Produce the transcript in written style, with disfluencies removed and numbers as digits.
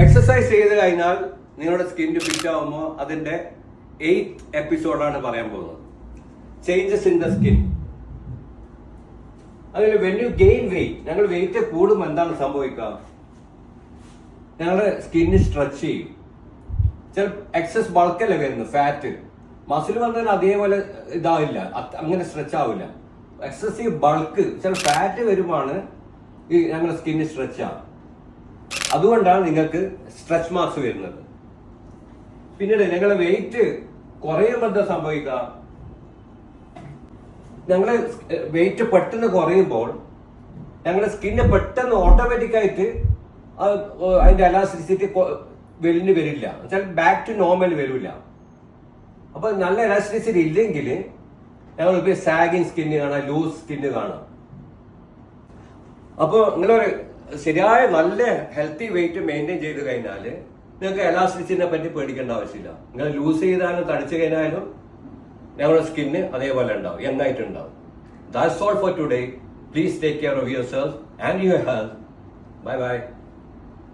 Exercise ചെയ്ത് കഴിഞ്ഞാൽ നിങ്ങളുടെ സ്കിൻ ഫിറ്റ് ആവുമ്പോൾ അതിന്റെ 8th എപ്പിസോഡാണ് പറയാൻ പോകുന്നത്. Changes in the skin. അതിൽ വെൻ യു ഗെയിൻ വെയിറ്റ്, ഞങ്ങൾ വെയിറ്റ് കൂടുമ്പോൾ എന്താണ് സംഭവിക്കുക? ഞങ്ങളുടെ സ്കിന്ന് സ്ട്രെച്ച് ചെയ്യും. ചില എക്സസ് ബൾക്കല്ലേ വരുന്നു, ഫാറ്റ്. മസിൽ വന്നാൽ അതേപോലെ ഇതാവില്ല, അങ്ങനെ സ്ട്രെച്ച് ആവില്ല. എക്സസീവ് ബൾക്ക്, ചില ഫാറ്റ് വരുമ്പോഴാണ് ഈ ഞങ്ങളുടെ സ്കിന്ന് സ്ട്രെച്ച് ആവും. അതുകൊണ്ടാണ് നിങ്ങൾക്ക് സ്ട്രെച്ച് മാർക്സ് വരുന്നത്. പിന്നീട് ഞങ്ങളുടെ വെയിറ്റ് കുറയുമ്പോൾ എന്താ സംഭവിക്കുക? ഞങ്ങള് വെയിറ്റ് പെട്ടെന്ന് കുറയുമ്പോൾ ഞങ്ങളുടെ സ്കിന്ന് പെട്ടെന്ന് ഓട്ടോമാറ്റിക് ആയിട്ട് അതിന്റെ എലാസ്റ്റിസിറ്റി വെളിന് വരില്ല, ബാക്ക് ടു നോർമൽ വരില്ല. അപ്പൊ നല്ല എലാസ്റ്റിസിറ്റി ഇല്ലെങ്കിൽ ഞങ്ങൾ ഇപ്പൊ സാഗിങ് സ്കിന്ന് കാണാം, ലൂസ് സ്കിന്ന് കാണാം. അപ്പൊ നിങ്ങളൊരു ശരിയായ നല്ല ഹെൽത്തി വെയിറ്റ് മെയിൻറ്റെയിൻ ചെയ്ത് കഴിഞ്ഞാൽ നിങ്ങൾക്ക് എലാസ്റ്റിസിറ്റിനെ പറ്റി പേടിക്കേണ്ട ആവശ്യമില്ല. നിങ്ങൾ ലൂസ് ചെയ്താലും തടിച്ചു കഴിഞ്ഞാലും ഞങ്ങളുടെ സ്കിന്ന് അതേപോലെ ഉണ്ടാവും, യങ്ങായിട്ടുണ്ടാവും. That's all for today. Please take care of yourself and your health. Bye bye.